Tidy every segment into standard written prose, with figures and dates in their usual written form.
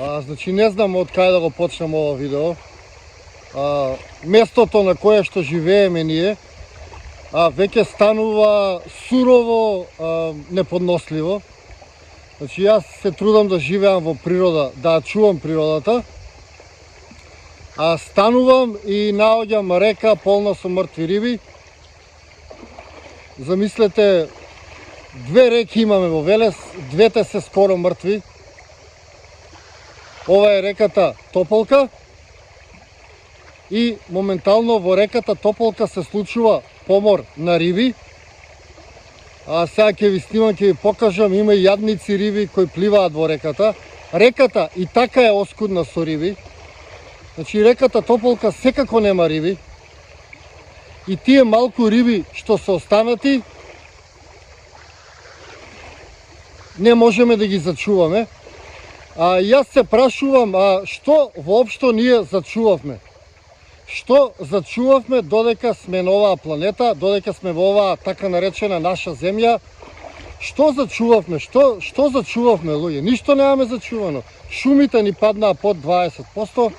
Значи не знам од кај да го почнем ова видео. Местото на кое што живееме ние веќе станува сурово, неподносливо. Значи јас се трудам да живеам во природа, да чувам природата. Станувам и наоѓам река полна со мртви риби. Замислете, две реки имаме во Велес, двете се скоро мртви. Ова е реката Тополка и моментално во реката Тополка се случува помор на риби. Сега ќе ви снимам, ќе ви покажам, има и јадници риби кои пливаат во реката. Реката и така е оскудна со риби. Значи реката Тополка секако нема риби. И тие малку риби што се останати не можеме да ги зачуваме. Јас се прашувам, што воопшто ние зачувавме? Што зачувавме додека сме на оваа планета, додека сме во оваа така наречена наша земја? Што зачувавме? Што зачувавме, луѓе? Ништо немаме зачувано. Шумите ни паднаа под 20%,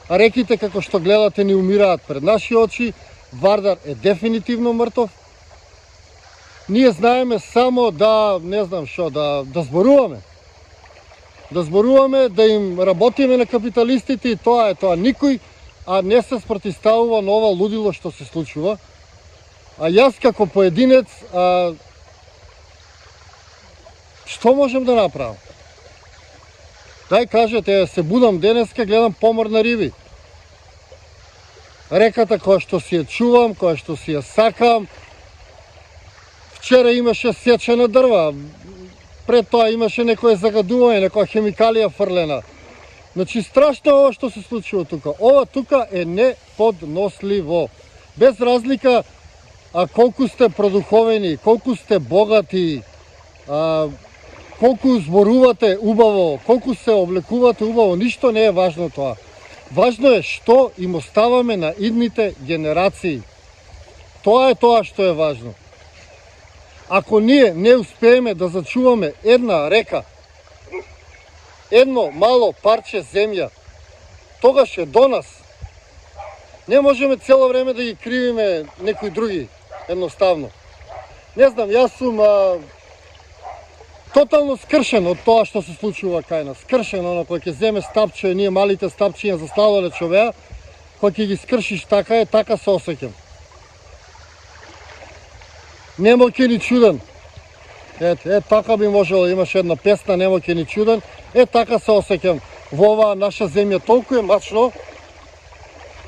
а реките, како што гледате, ни умираат пред наши очи. Вардар е дефинитивно мртов. Ние знаеме само да, не знам што, да зборуваме. Да зборуваме, да им работиме на капиталистите и тоа е тоа. Никој не се спротивставува на ова лудило што се случува. Јас како поединец, што можем да направам? Дај кажете, се будам денеска, гледам помор на риби. Реката која што си ја чувам, која што си ја сакам. Вчера имаше сечена дрва. Пред тоа имаше некое загадување, некоја хемикалија фрлена. Значи страшно ова што се случува тука. Ова тука е неподносливо. Без разлика колку сте продуховени, колку сте богати, колку зборувате убаво, колку се облекувате убаво, ништо не е важно тоа. Важно е што им оставаме на идните генерации. Тоа е тоа што е важно. Ако ние не успееме да зачуваме една река, едно мало парче земја, тогаш е до нас. Не можеме цело време да ги кривиме некои други, едноставно. Не знам, јас сум тотално скршен од тоа што се случува кај нас. Скршен, кој ќе земе стапче, ние малите стапчиња за сладолед човеа, кој ќе ги скршиш така е, така се осеќам. Немо ќе ни чуден. Така би можело, имаше една песна, немо ќе ни чуден. Така се осеќам. Во оваа наша земја толку е мачно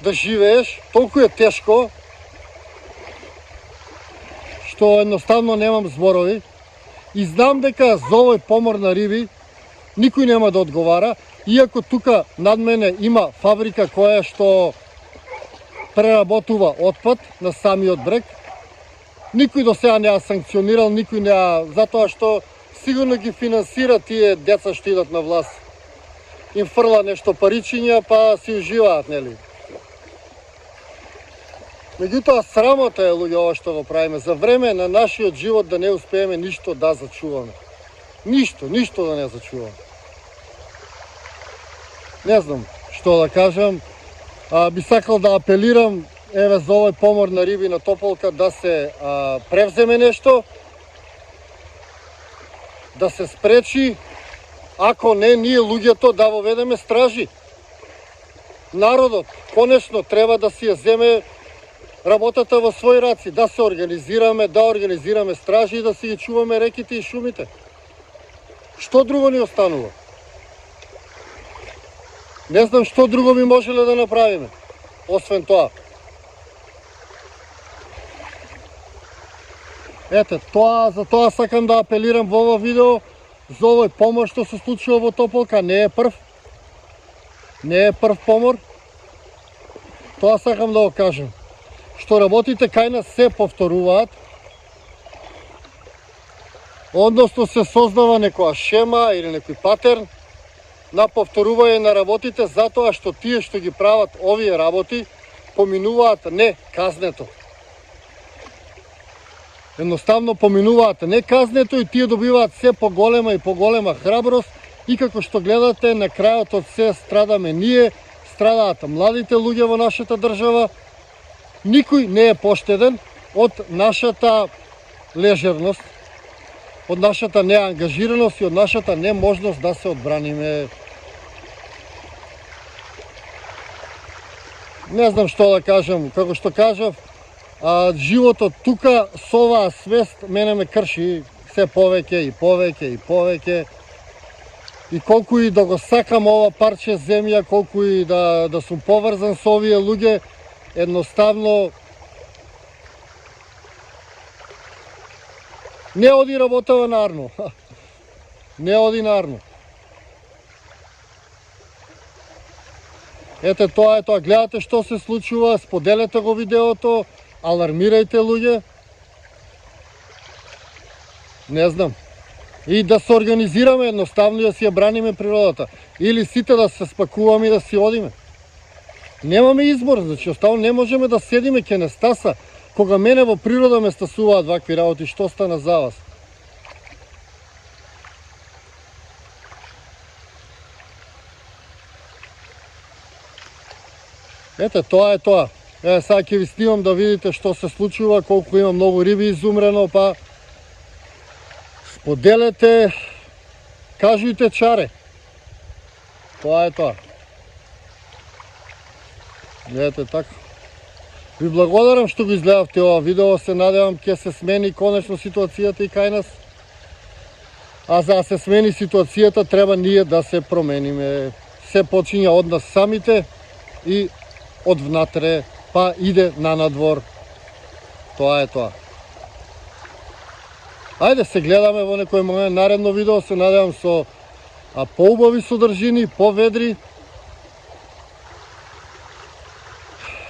да живееш, толку е тешко, што едноставно немам зборови. И знам дека за овој помор на риби никој нема да одговара, иако тука над мене има фабрика која што преработува отпад на самиот брег. Никој до сега не ја санкционирал, никој не ја, затоа што сигурно ги финансира тие деца што идат на власт. Им фрла нешто паричиња, па си уживаат, нели? Меѓутоа, срамота е, луѓе, ова што го правиме. За време на нашиот живот да не успееме ништо да зачуваме. Ништо да не зачуваме. Не знам што да кажам. Би сакал да апелирам, еве, за овој помор на риби на Тополка да се превземе нешто, да се спречи, ако не, ние луѓето да воведеме стражи. Народот конечно треба да си ја земе работата во своји раци, да се организираме, да организираме стражи и да си ги чуваме реките и шумите. Што друго ни останува? Не знам што друго би можеле да направиме, освен тоа. За тоа сакам да апелирам во ова видео, за овој помор што се случува во Тополка. Не е прв помор. Тоа сакам да го кажам. Што работите кај нас се повторуваат, односно се создава некоја шема или некој патерн на повторување на работите, затоа што тие што ги прават овие работи поминуваат не казнето. Едноставно поминуваат не казнето и тие добиваат се поголема и поголема храброст И како што гледате, на крајот од се страдаме ние, страдаат младите луѓе во нашата држава. Никој не е поштеден од нашата лежерност, од нашата неангажираност и од нашата неможност да се одбраниме. Не знам што да кажам, како што кажав, животот тука со оваа свест мене ме крши се повеќе и повеќе и повеќе. И колку и да го сакам ова парче земја, колку и да сум поврзан со овие луѓе, едноставно не оди работава нарно. Не оди нарно. Ете, тоа е тоа. Гледате што се случува, споделете го видеото, алармирајте луѓе. Не знам. И да се организираме едноставно и да си ја браниме природата. Или сите да се спакуваме и да си одиме. Немаме избор, значи оставно не можеме да седиме ке не стаса. Кога мене во природа ме стасуваат вакви работи, што стана за вас? Ете, тоа е тоа. Сега ќе ви снимам да видите што се случува, колку има многу риби изумрено, па споделете, кажујте чаре. Тоа е тоа. Ете така. Ви благодарам што го изгледавте ова видео, се надевам ќе се смени конечно ситуацијата и кај нас. А за да се смени ситуацијата треба ние да се промениме. Се почиња од нас самите и од внатре, па иде на надвор. Тоа е тоа. Ајде се гледаме во некој момент наредно видео, се надевам со поубави содржини, поведри.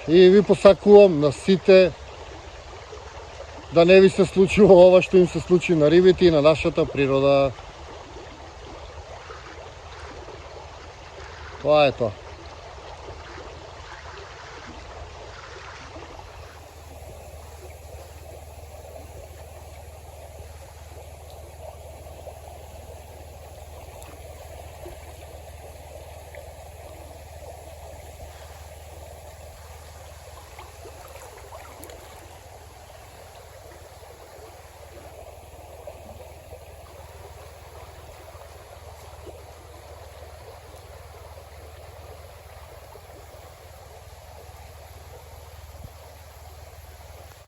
И ви посакувам на сите да не ви се случува ова што им се случи на рибите и на нашата природа. Тоа е тоа.